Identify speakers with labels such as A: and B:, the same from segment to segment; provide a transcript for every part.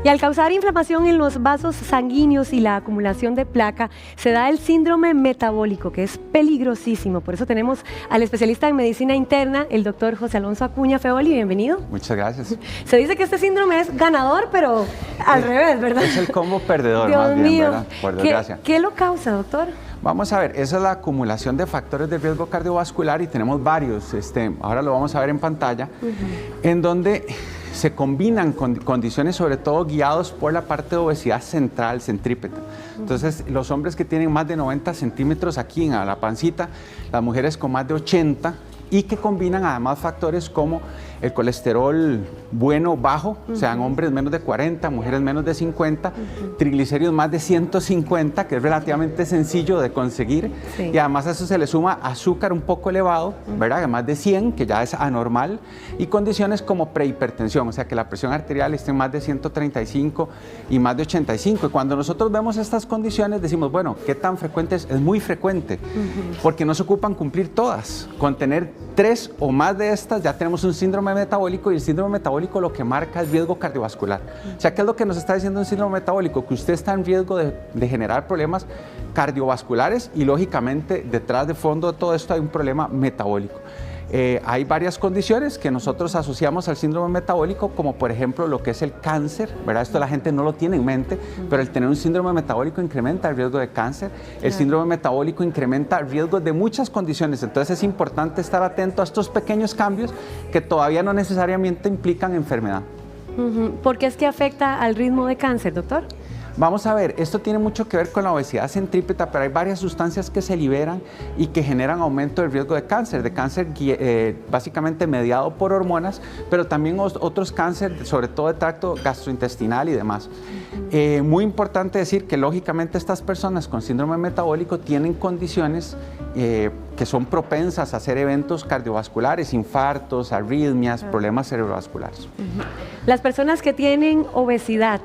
A: Y al causar inflamación en los vasos sanguíneos y la acumulación de placa, se da el síndrome metabólico, que es peligrosísimo. Por eso tenemos al especialista en medicina interna, el doctor José Alonso Acuña Feoli. Bienvenido.
B: Muchas gracias.
A: Se dice que este síndrome es ganador, pero al revés, ¿verdad?
B: Es el combo perdedor,
A: Dios
B: más bien,
A: mío.
B: ¿verdad? Por desgracia.
A: ¿Qué lo causa, doctor?
B: Vamos a ver, esa es la acumulación de factores de riesgo cardiovascular y tenemos varios, ahora lo vamos a ver en pantalla, en donde se combinan con condiciones sobre todo guiados por la parte de obesidad central, centrípeta. Entonces, los hombres que tienen más de 90 centímetros aquí en la pancita, las mujeres con más de 80 y que combinan además factores como el colesterol bueno bajo, o sea, en hombres menos de 40, mujeres menos de 50, triglicéridos más de 150, que es relativamente sencillo de conseguir, y además a eso se le suma azúcar un poco elevado, ¿verdad? Más de 100, que ya es anormal, y condiciones como prehipertensión, o sea, que la presión arterial esté en más de 135 y más de 85. Y cuando nosotros vemos estas condiciones decimos, bueno, ¿qué tan frecuente es? Es muy frecuente, porque no se ocupan cumplir todas. Con tener 3 o más de estas ya tenemos un síndrome metabólico, y el síndrome metabólico lo que marca es riesgo cardiovascular. O sea, ¿qué es lo que nos está diciendo un síndrome metabólico? Que usted está en riesgo de generar problemas cardiovasculares y lógicamente detrás de fondo de todo esto hay un problema metabólico. Hay varias condiciones que nosotros asociamos al síndrome metabólico, como por ejemplo lo que es el cáncer, ¿verdad? Esto la gente no lo tiene en mente, pero el tener un síndrome metabólico incrementa el riesgo de cáncer. El síndrome metabólico incrementa el riesgo de muchas condiciones, entonces es importante estar atento a estos pequeños cambios que todavía no necesariamente implican enfermedad.
A: ¿Por qué es que afecta al ritmo de cáncer, doctor?
B: Vamos a ver, esto tiene mucho que ver con la obesidad centrípeta, pero hay varias sustancias que se liberan y que generan aumento del riesgo de cáncer básicamente mediado por hormonas, pero también otros cánceres, sobre todo de tracto gastrointestinal y demás. Muy importante decir que lógicamente estas personas con síndrome metabólico tienen condiciones que son propensas a hacer eventos cardiovasculares, infartos, arritmias, problemas cerebrovasculares.
A: Las personas que tienen obesidad,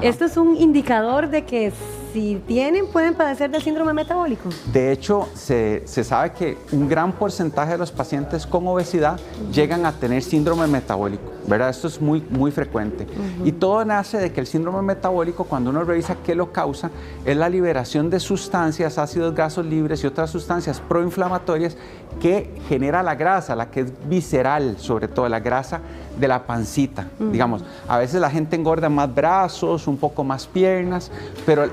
A: ¿esto es un indicador de que si tienen, pueden padecer del síndrome metabólico?
B: De hecho, se sabe que un gran porcentaje de los pacientes con obesidad llegan a tener síndrome metabólico, ¿verdad? Esto es muy frecuente. Y todo nace de que el síndrome metabólico, cuando uno revisa qué lo causa, es la liberación de sustancias, ácidos grasos libres y otras sustancias proinflamatorias que genera la grasa, la que es visceral, sobre todo la grasa de la pancita. Digamos, a veces la gente engorda más brazos, un poco más piernas, pero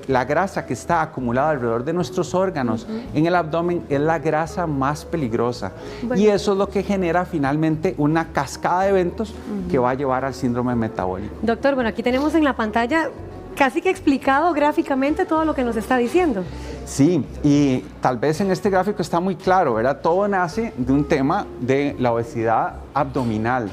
B: la grasa que está acumulada alrededor de nuestros órganos en el abdomen es la grasa más peligrosa. Y eso es lo que genera finalmente una cascada de eventos que va a llevar al síndrome metabólico.
A: Doctor, bueno, aquí tenemos en la pantalla casi que explicado gráficamente todo lo que nos está diciendo.
B: Sí, y tal vez en este gráfico está muy claro, ¿verdad? Todo nace de un tema de la obesidad abdominal,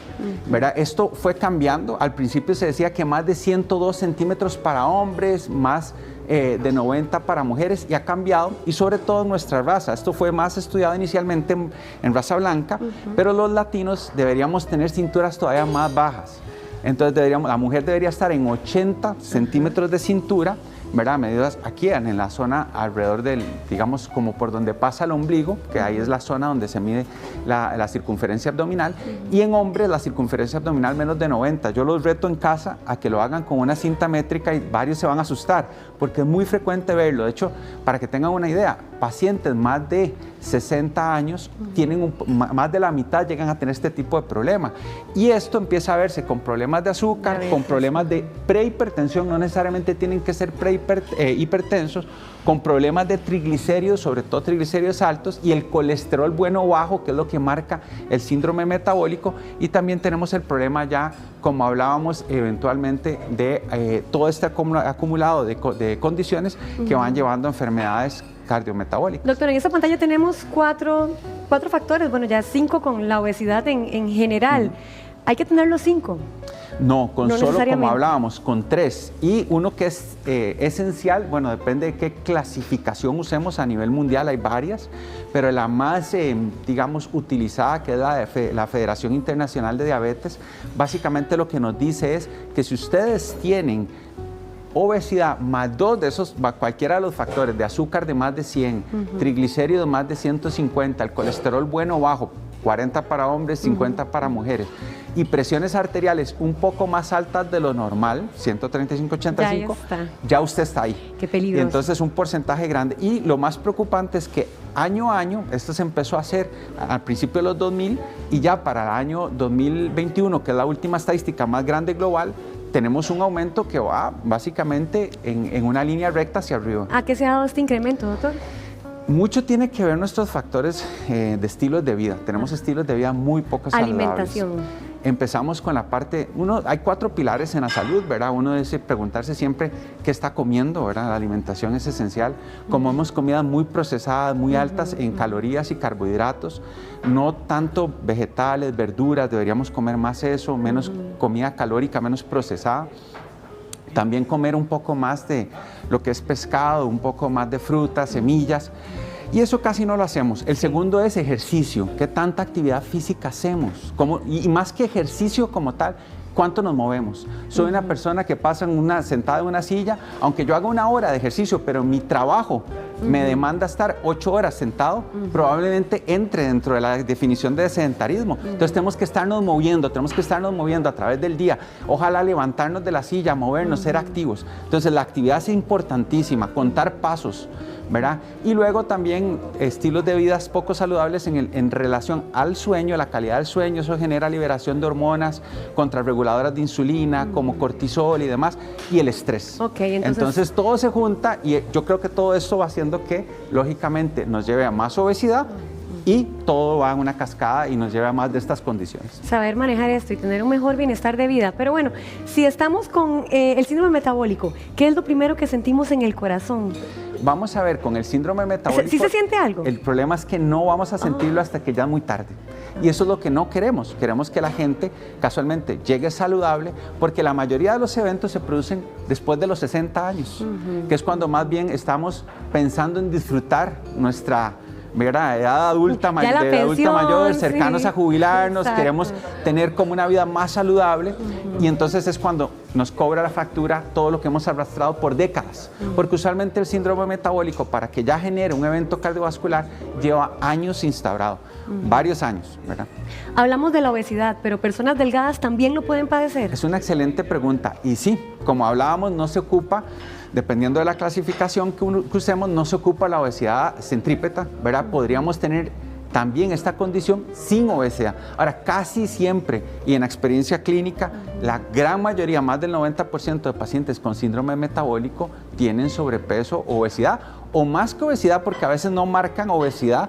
B: ¿verdad? Esto fue cambiando. Al principio se decía que más de 102 centímetros para hombres, más de 90 para mujeres, y ha cambiado, y sobre todo en nuestra raza. Esto fue más estudiado inicialmente en raza blanca, pero los latinos deberíamos tener cinturas todavía más bajas. Entonces la mujer debería estar en 80 centímetros de cintura, ¿verdad? Medidas aquí en la zona alrededor del, digamos, como por donde pasa el ombligo, que ahí es la zona donde se mide la circunferencia abdominal, y en hombres la circunferencia abdominal menos de 90. Yo los reto en casa a que lo hagan con una cinta métrica y varios se van a asustar, porque es muy frecuente verlo. De hecho, para que tengan una idea, pacientes más de 60 años tienen más de la mitad llegan a tener este tipo de problema, y esto empieza a verse con problemas de azúcar, con problemas de prehipertensión, no necesariamente tienen que ser hipertensos, con problemas de triglicéridos, sobre todo triglicéridos altos, y el colesterol bueno o bajo, que es lo que marca el síndrome metabólico. Y también tenemos el problema ya, como hablábamos eventualmente, de todo este acumulado de condiciones que van llevando a enfermedades cardiometabólicas.
A: Doctor, en esta pantalla tenemos cuatro factores, bueno, ya 5 con la obesidad en general. ¿Hay que tener los 5?
B: No, solo como hablábamos, con 3. Y uno que es esencial, bueno, depende de qué clasificación usemos a nivel mundial, hay varias, pero la más, digamos, utilizada, que es la Federación Internacional de Diabetes, básicamente lo que nos dice es que si ustedes tienen obesidad más 2 de esos, cualquiera de los factores, de azúcar de más de 100, triglicéridos más de 150, el colesterol bueno o bajo, 40 para hombres, 50 para mujeres. Y presiones arteriales un poco más altas de lo normal, 135/85, ya usted está ahí.
A: Qué peligroso.
B: Y entonces un porcentaje grande. Y lo más preocupante es que año a año, esto se empezó a hacer al principio de los 2000 y ya para el año 2021, que es la última estadística más grande global, tenemos un aumento que va básicamente en una línea recta hacia arriba.
A: ¿A qué se ha dado este incremento, doctor?
B: Mucho tiene que ver nuestros factores de estilos de vida. Tenemos estilos de vida muy poco saludables.
A: Alimentación.
B: Empezamos con la parte, hay 4 pilares en la salud, ¿verdad? Uno es preguntarse siempre qué está comiendo, ¿verdad? La alimentación es esencial. Comemos comidas muy procesadas, muy altas en calorías y carbohidratos, no tanto vegetales, verduras, deberíamos comer más eso, menos comida calórica, menos procesada. También comer un poco más de lo que es pescado, un poco más de frutas, semillas. Y eso casi no lo hacemos. El segundo es ejercicio. ¿Qué tanta actividad física hacemos? Y más que ejercicio como tal, ¿cuánto nos movemos? Soy una persona que pasa sentada en una silla, aunque yo haga 1 hora de ejercicio, pero mi trabajo me demanda estar 8 horas sentado, probablemente entre dentro de la definición de sedentarismo. Entonces tenemos que estarnos moviendo a través del día. Ojalá levantarnos de la silla, movernos, ser activos. Entonces la actividad es importantísima, contar pasos, ¿verdad? Y luego también estilos de vida poco saludables en relación al sueño, la calidad del sueño. Eso genera liberación de hormonas contrarreguladoras de insulina, como cortisol y demás, y el estrés. Entonces todo se junta y yo creo que todo esto va haciendo que, lógicamente, nos lleve a más obesidad y todo va en una cascada y nos lleva a más de estas condiciones.
A: Saber manejar esto y tener un mejor bienestar de vida. Pero bueno, si estamos con el síndrome metabólico, ¿qué es lo primero que sentimos en el corazón?
B: Vamos a ver, con el síndrome metabólico...
A: ¿Sí se siente algo?
B: El problema es que no vamos a sentirlo hasta que ya es muy tarde. Y eso es lo que no queremos. Queremos que la gente, casualmente, llegue saludable, porque la mayoría de los eventos se producen después de los 60 años, que es cuando más bien estamos pensando en disfrutar nuestra... ¿verdad? Edad adulta, mayor, cercanos a jubilarnos, exacto. Queremos tener como una vida más saludable y entonces es cuando nos cobra la factura todo lo que hemos arrastrado por décadas, porque usualmente el síndrome metabólico, para que ya genere un evento cardiovascular, lleva años instaurado, varios años, ¿verdad?
A: Hablamos de la obesidad, pero ¿personas delgadas también lo pueden padecer?
B: Es una excelente pregunta y sí, como hablábamos, no se ocupa, dependiendo de la clasificación que usemos, no se ocupa la obesidad centrípeta, ¿verdad? Podríamos tener también esta condición sin obesidad. Ahora, casi siempre, y en la experiencia clínica, la gran mayoría, más del 90% de pacientes con síndrome metabólico tienen sobrepeso o obesidad, o más que obesidad, porque a veces no marcan obesidad,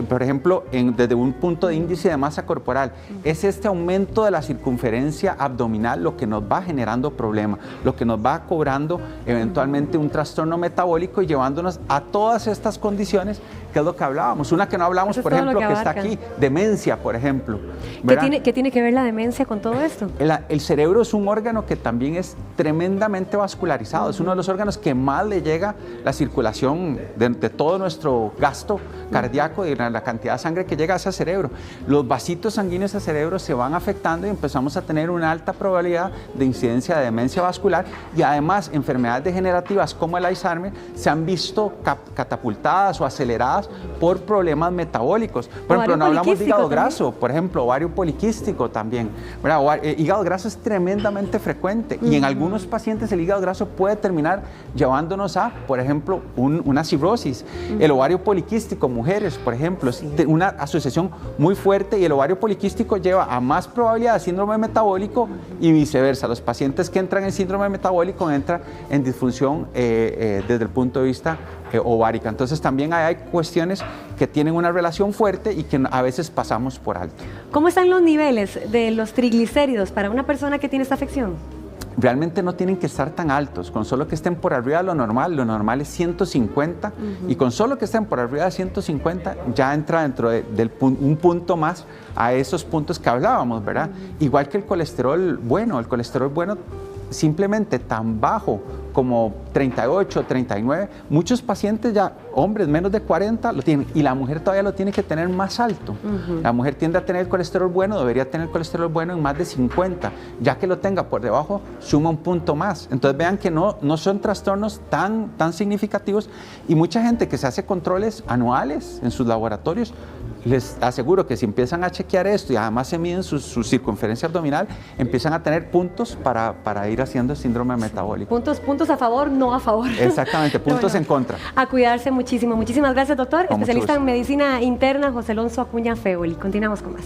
B: por ejemplo, desde un punto de índice de masa corporal. Es este aumento de la circunferencia abdominal lo que nos va generando problemas, lo que nos va cobrando eventualmente un trastorno metabólico y llevándonos a todas estas condiciones, que es lo que hablábamos. Una que no hablamos, por ejemplo, que está aquí, demencia, por ejemplo.
A: ¿Qué tiene que ver la demencia con todo esto?
B: El cerebro es un órgano que también es tremendamente vascularizado, es uno de los órganos que más le llega la circulación de todo nuestro gasto cardíaco y la cantidad de sangre que llega a ese cerebro. Los vasitos sanguíneos al cerebro se van afectando y empezamos a tener una alta probabilidad de incidencia de demencia vascular y además enfermedades degenerativas como el Alzheimer se han visto catapultadas o aceleradas por problemas metabólicos. Por ejemplo, no hablamos de hígado graso, por ejemplo, ovario poliquístico también, ¿verdad? Hígado graso es tremendamente frecuente y en algunos pacientes el hígado graso puede terminar llevándonos a, por ejemplo, una cirrosis. El ovario poliquístico, mujeres, por ejemplo, es una asociación muy fuerte y el ovario poliquístico lleva a más probabilidad de síndrome metabólico y viceversa. Los pacientes que entran en síndrome metabólico entran en disfunción desde el punto de vista ovárica. Entonces también hay cuestiones que tienen una relación fuerte y que a veces pasamos por alto.
A: ¿Cómo están los niveles de los triglicéridos para una persona que tiene esta afección?
B: Realmente no tienen que estar tan altos, con solo que estén por arriba de lo normal es 150 y con solo que estén por arriba de 150 ya entra dentro de un punto más a esos puntos que hablábamos, ¿verdad? Igual que el colesterol bueno simplemente tan bajo como 38, 39, muchos pacientes ya, hombres menos de 40 lo tienen y la mujer todavía lo tiene que tener más alto. La mujer tiende a tener el colesterol bueno, debería tener el colesterol bueno en más de 50, ya que lo tenga por debajo suma un punto más. Entonces vean que no son trastornos tan significativos y mucha gente que se hace controles anuales en sus laboratorios les aseguro que si empiezan a chequear esto y además se miden su circunferencia abdominal, empiezan a tener puntos para ir haciendo síndrome metabólico.
A: Puntos a favor, no a favor.
B: Exactamente, puntos en contra.
A: A cuidarse muchísimo. Muchísimas gracias, doctor.
B: Con
A: Especialista en medicina interna, José Alonso Acuña Feoli. Continuamos con más.